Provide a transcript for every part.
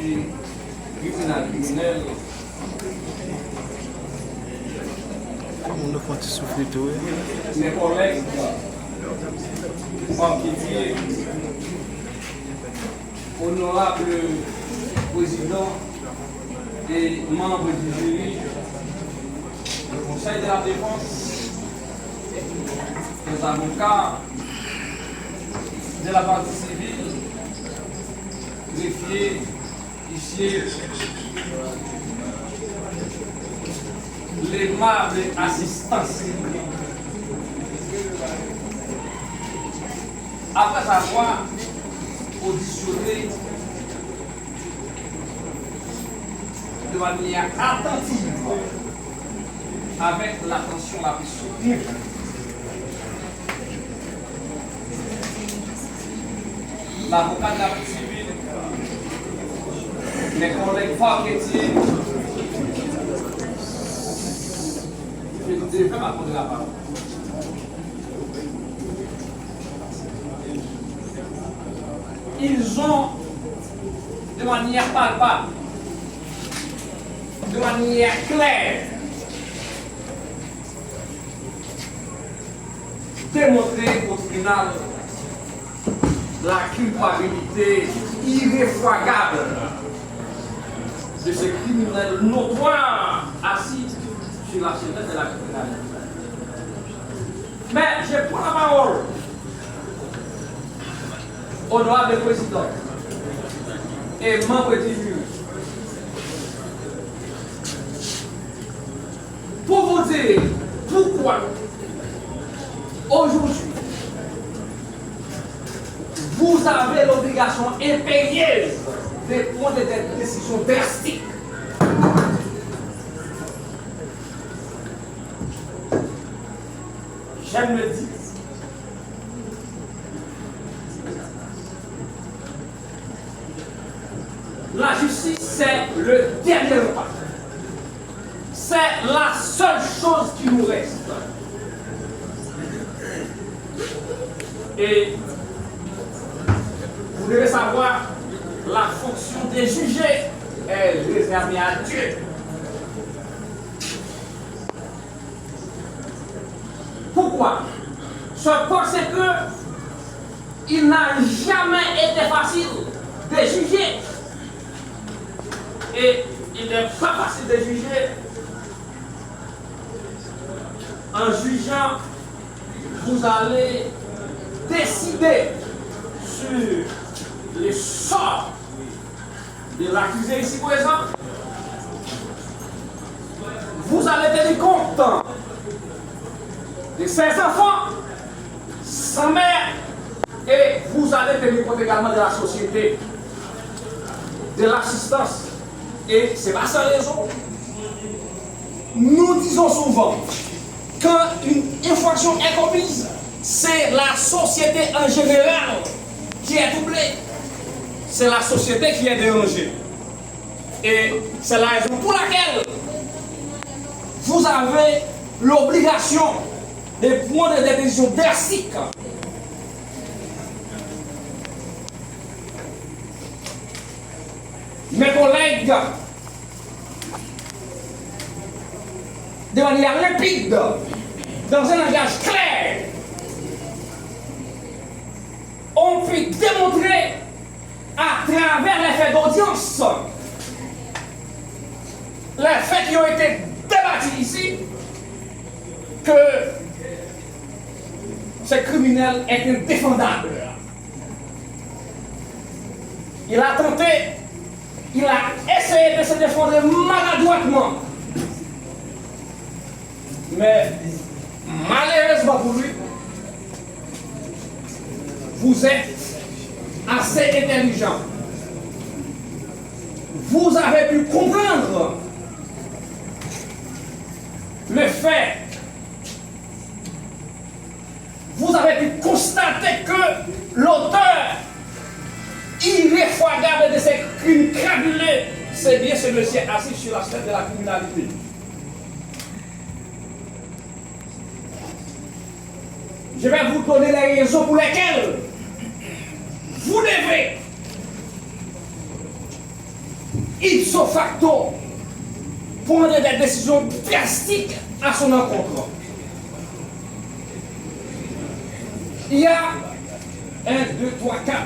des tribunaux criminels. On a fait souffler tout. Mes collègues, enquêtiers, honorable président et membres du jury, le Conseil de la défense, les avocats de la partie civile, greffiers, huissiers, l'aimable assistance. Après avoir auditionné de manière attentive, avec l'attention la plus soutenue, l'avocat de la partie civile, mes collègues Fouquetier, je vais m'accorder la parole. Ils ont, de manière palpable, de manière claire, démontré au tribunal la culpabilité irréfragable de ce criminel notoire assis sur la chaise de la criminalité. Mais je prends la parole, honorable président et membre du jury, pour vous dire pourquoi aujourd'hui vous avez l'obligation impérieuse de prendre des décisions drastiques. J'aime le dire. La justice, c'est le dernier repas. C'est la seule chose qui nous reste. Et vous devez savoir, la fonction des jugés est réservée à Dieu. Pourquoi? C'est parce que il n'a jamais été facile de juger. Et il n'est pas facile de juger. En jugeant, vous allez décider sur les sorts de l'accusé ici présent. Vous allez tenir compte de ses enfants, sa mère, et vous allez tenir compte également de la société, de l'assistance. Et c'est pas sans raison. Nous disons souvent, quand une infraction est commise, c'est la société en général qui est doublée. C'est la société qui est dérangée. Et c'est la raison pour laquelle vous avez l'obligation de prendre des décisions drastiques. Mes collègues, de manière limpide, dans un langage clair, on peut démontrer à travers les faits d'audience, les faits qui ont été débattus ici, que ce criminel est indéfendable. Il a tenté, il a essayé de se défendre maladroitement. Mais malheureusement pour lui, vous êtes assez intelligent. Vous avez pu comprendre le fait. Vous avez pu constater que l'auteur irréfragable de ces crimes crapuleux, c'est bien ce monsieur assis sur la scène de la criminalité. Je vais vous donner les raisons pour lesquelles vous devez ipso facto, prendre des décisions drastiques à son encontre. Il y a 1, 2, 3, 4,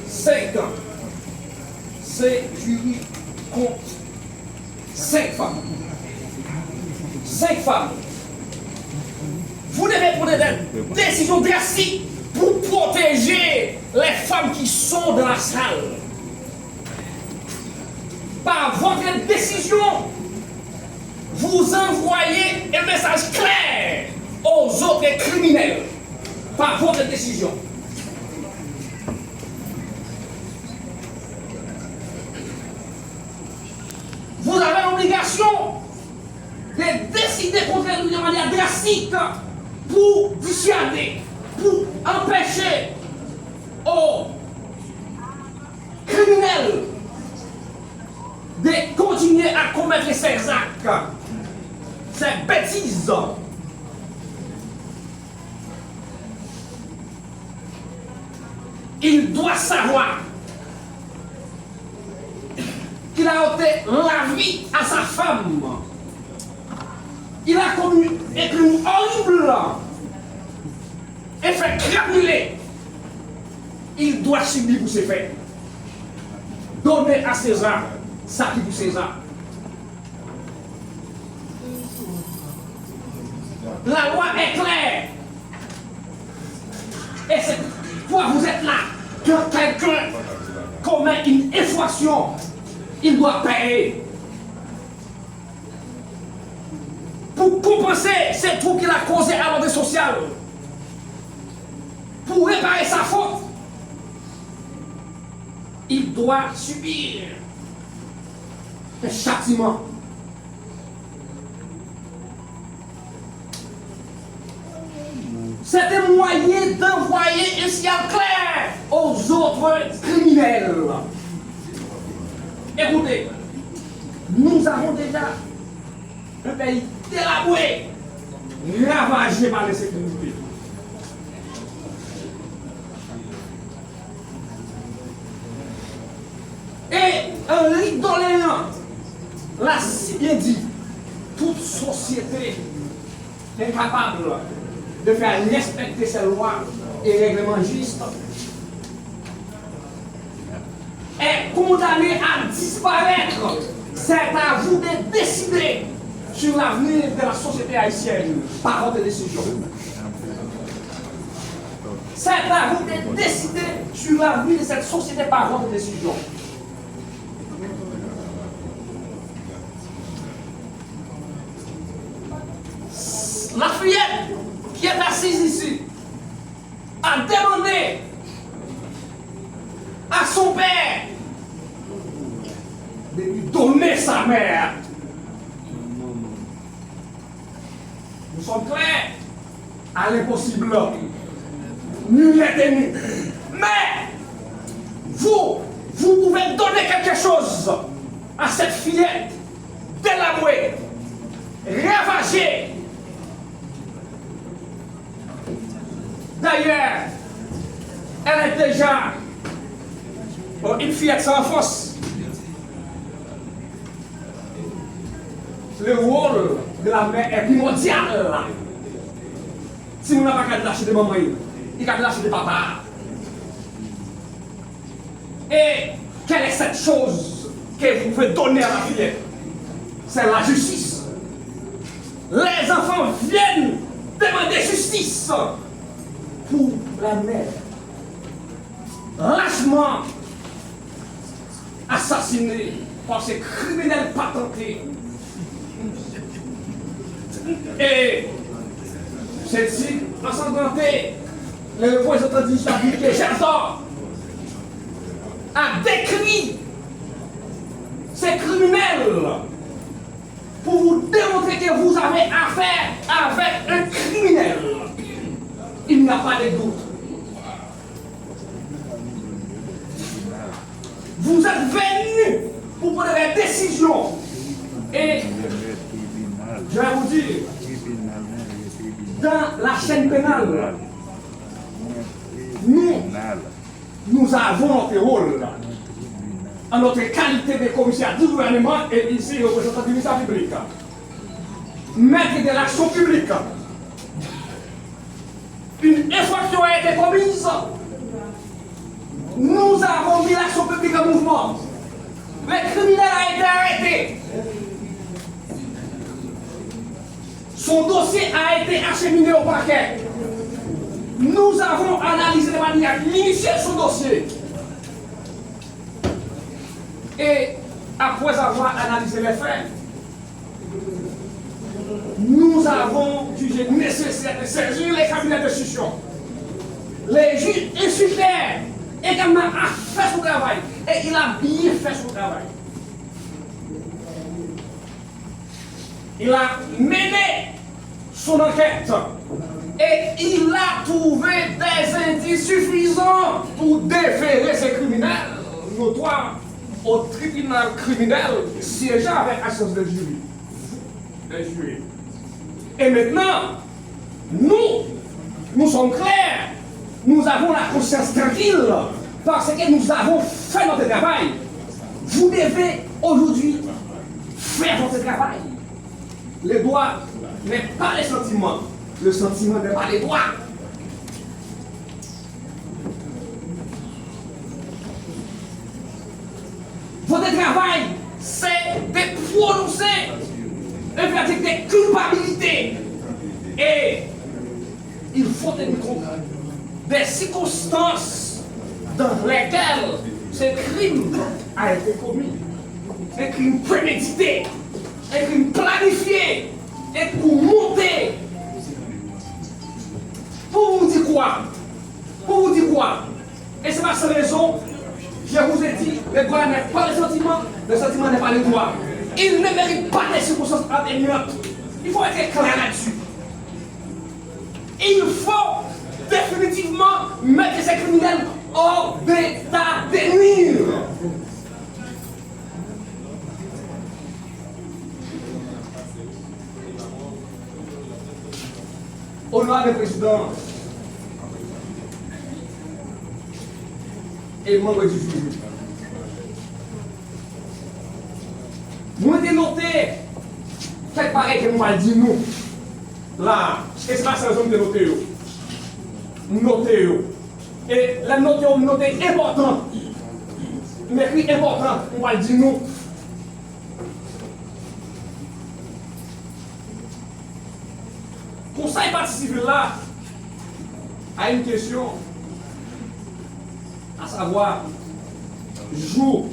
5 ans. C'est jury compte 5 femmes. 5 femmes. Vous devez prendre des décisions drastiques pour protéger les femmes qui sont dans la salle. Par votre décision, vous envoyez un message clair aux autres criminels. Par votre décision. Vous avez l'obligation de décider contre eux de manière drastique pour dissuader, pour empêcher aux criminels de continuer à commettre ces actes, ces bêtises. Il doit savoir qu'il a ôté la vie à sa femme. Il a commis un crime horrible et fait crapuler. Il doit subir pour ses faits. Donner à César ça qui est pour César. La loi est claire. Et c'est pourquoi vous êtes là. Quand quelqu'un commet une infraction, il doit payer. Pour compenser ces trous qu'il a causés à l'ordre social. Pour réparer sa faute, il doit subir un châtiment. C'est un moyen d'envoyer un signal clair aux autres criminels. Écoutez, nous avons déjà un pays délabré, ravagé par l'insécurité. Et un rigoléant l'a si bien dit, toute société est capable de faire respecter ses lois et règlements justes, est condamné à disparaître. C'est à vous de décider sur l'avenir de la société haïtienne par votre décision. C'est à vous de décider sur l'avenir de cette société par votre décision. La fillette qui est assise ici a demandé à son père de lui donner sa mère. Nous sommes clairs à l'impossible. Nul n'est tenu. Mais vous pouvez donner quelque chose à cette fillette délabrée, ravagée. D'ailleurs, elle est déjà une fillette sans force. Le rôle de la mère est primordial. Si vous n'avez pas qu'à lâcher de maman, il a lâcher de papa. Et quelle est cette chose que vous pouvez donner à la fillette? C'est la justice. Les enfants viennent demander justice pour la mère. Lâchement assassinée par ces criminels patentés. Et celle-ci, ensanglantée, le représentant du public Gerson a décrit ces criminels pour vous démontrer que vous avez affaire avec un criminel. Il n'y a pas de doute. Vous êtes venus pour prendre des décisions. Et je vais vous dire, dans la chaîne pénale, nous avons notre rôle en notre qualité de commissaire du gouvernement et ici représentant du ministère public, maître de l'action publique, une infraction a été commise. Nous avons mis l'action publique en mouvement. Le criminel a été arrêté. Son dossier a été acheminé au parquet. Nous avons analysé de manière minutieuse son dossier. Et après avoir analysé les faits, nous avons jugé nécessaire de saisir les cabinets d'instruction. Les juges insulaires également a fait son travail. Et il a bien fait son travail. Il a mené son enquête. Et il a trouvé des indices suffisants pour déférer ces criminels notoires au tribunal criminel siégeant avec assistance de jury. Et maintenant, nous sommes clairs. Nous avons la conscience tranquille parce que nous avons fait notre travail. Vous devez aujourd'hui faire votre travail. Les droits n'est pas les sentiments. Le sentiment n'est pas les droits. Votre travail, c'est de prononcer un verdict de culpabilité. Et il faut tenir compte des circonstances dans lesquelles ce crime a été commis. Un crime prémédité, un crime planifié, et pour monter. Pour vous dire quoi? Pour vous dire quoi? Et c'est par cette raison, je vous ai dit, le droit n'est pas le sentiment n'est pas le droit. Il ne mérite pas des circonstances atténuantes. Il faut être clair là-dessus. Il faut définitivement mettre ces criminels hors d'état de nuire. Honorable président et membre du jury, nous avons noté, faites pareil que nous allons dire nous, là, et c'est pas ça que nous noter. Noter. Et la noter important, mais qui est important, on va dire nous. Conseil parti civil là a une question, à savoir, jour,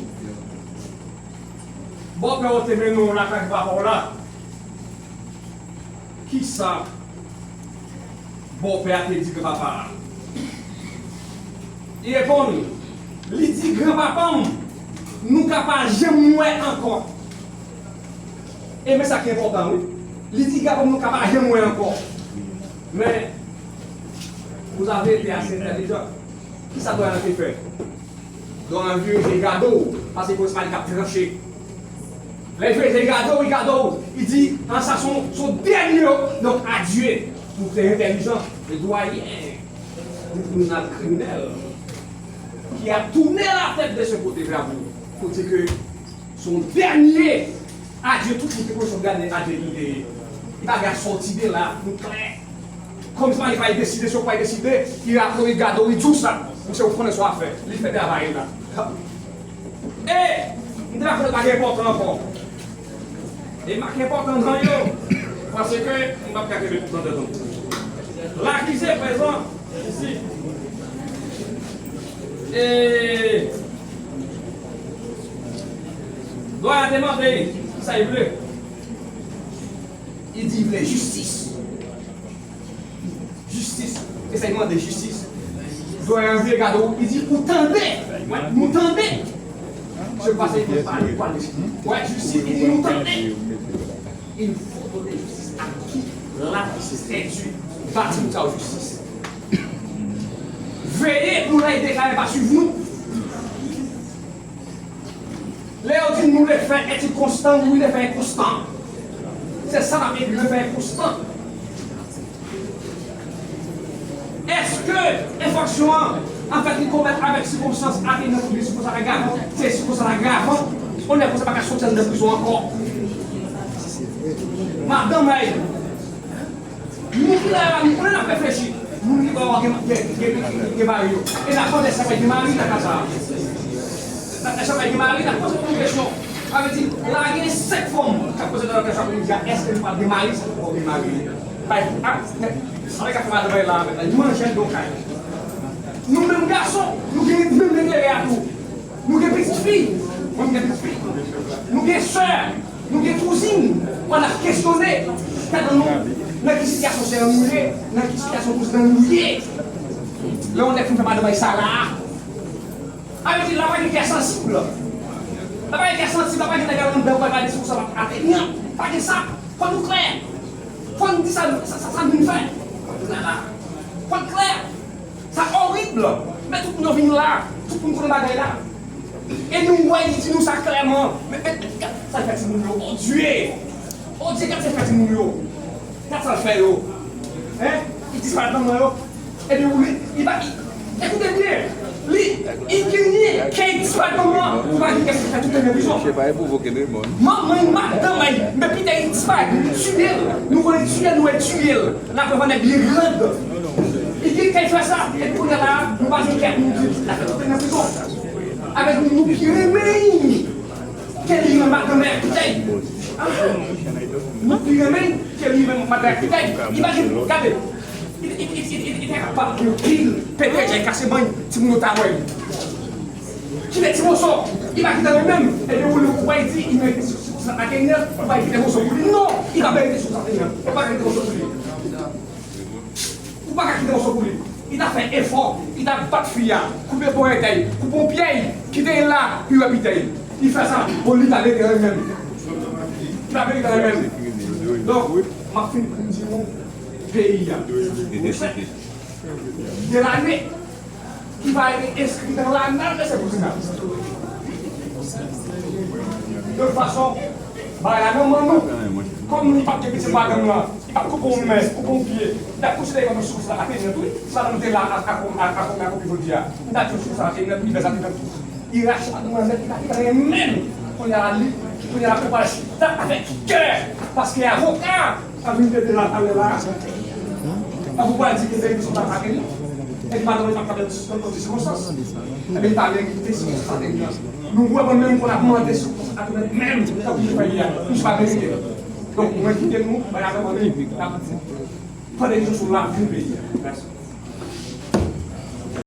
bon, quand on te met nous la carte par là, qui ça, bon, père te dit grand-papa. Il répond, il dit grand-papa, nous capables jamais encore. Et mais ça qui est important, oui. Il dit grand-papa, nous capables jamais encore. Mais vous avez été assez intelligent. Qui ça doit être fait? Dans un vieux gado, parce qu'il ne faut pas les trancher. Les vieux gado, il dit, en ça son dernier, donc adieu, pour les intelligents, le doyen du tribunal criminel, qui a tourné la tête de ce côté vers vous, pour dire que son dernier adieu, tout ce qui peut son dernier adieu, il va sortir de là, nous clair. Comme ça, il va décider sur quoi il décide, il a pris le gado, il tout ça. Vous savez, vous prenez son affaire, il fait des travail là. Et, il va faire des important encore. Et marque important dans eux, parce que, on va faire quelque chose dedans. L'accusé est présent, ici. Et, doit demander, ça il veut. Il dit, il veut justice. Justice, et ça demande de justice. Doit un vieux gado, il dit, vous tendez, vous tendez. Je passe, il ne parle pas de ouais, justice, il dit, vous tendez. Il faut donner justice à qui la justice est due. Bâtiment ça justice. Veillez pour l'aider quand même pas suivre nous. Léo dit, nous le faits est-il constant, oui, le fait est constant. C'est ça la Bible, le fait est constant. Est-ce que l'infraction En fait, ils commettent avec circonstances atténuantes ou des circonstances aggravantes. C'est circonstances aggravantes. On n'est pas qu'à sortir de prison encore. Madame, nous qui on a réfléchi. Nous qui avons des maris. Et la police, ça va être des maris dans la casa. Ça va être des maris, la posé une question. Elle dit, là, il y a 7 femmes qui ont posé la question. Est-ce que nous avons des maris? C'est pas des maris. Ça va être là, nous mangeons donc. Nous, mêmes garçons, nous avons même éclairé à tout. Nous avons des petites filles. Nous avons des petites filles. Nous avons des soeurs. Nous avons des cousines. On a questionné. Dans quelle situation c'est un mouillé? Dans quelle situation c'est un mouillé? Là, on est fait de ça là. Avec dit, là-bas, il est sensible. Là-bas, il est sensible. Là-bas, il est pas de ça va atteindre. Pas de ça. Faut nous clair. Faut nous dire ça nous fait. Faut clair. C'est horrible. Mais tout le monde vient là. Tout le monde connaît la là. Et nous voyons, nous ça clairement. Mais ça fait que nous oh Dieu. Oh Dieu, qu'est-ce que ça fait que nous qu'est-ce que ça fait là? Hein? Il disparaît dans moi. Et bien, il va. Écoutez bien. Il gagne. Qui disparaît dans moi? Vous voyez qu'est-ce que ça fait toute la maison? Je ne sais pas provoquer le monde. Madame, mais puis il disparaît. Tuer. Nous voulons tuer, nous allons tuer. La preuve est bien grande. Il dit qu'il fait ça. Et puis on est là, nous allons faire la fait toute la maison. Avec nous qui remet. Quel est le madame putain? Nous qui remet. Quel est le madame putain? Imagine, regardez. Il est capable de kill. Peut-être j'ai cassé bon. Si vous notez qui est petit morceau? Il va quitter le-même. Et puis vous le voyez, il met sur sa carrière. Il va quitter le morceau pour lui. Non, il va baisser sur sa carrière. Il va pas quitter le morceau pour lui. Il va pas quitter le morceau pour lui. Il a fait effort, il a battu fille, coupé pour un taille, coupé un pied, qui était là, puis il a pité. Il fait ça pour lui d'aller dans le même. Il va aller dans le même. Donc, ma fille, dit mon pays, de l'année, qui va être inscrit dans l'année de cette cousinage. De toute façon, la maman, comme nous ne pas de petits bagages là, il va couper un main, couper un pied, il a poussé les comme ça à tenir tout, ça va nous là à comme vous dire. Il a touché ça à tenir tout, il va tenir tout. Il rachète il a même on y a la préparation avec cœur parce qu'il y a avocat à venir de là à vous pas dire que les sont pas pareils. Et pas dans les circonstances. Et bien, pas bien quitter sur ça. Nous voyons même qu'on a demandé sur ça, même si vous ne hier, nous ne sommes pas vérifiés. Donc, nous quittons nous, il y a vraiment des gens qui sont là, pour le pays. Merci.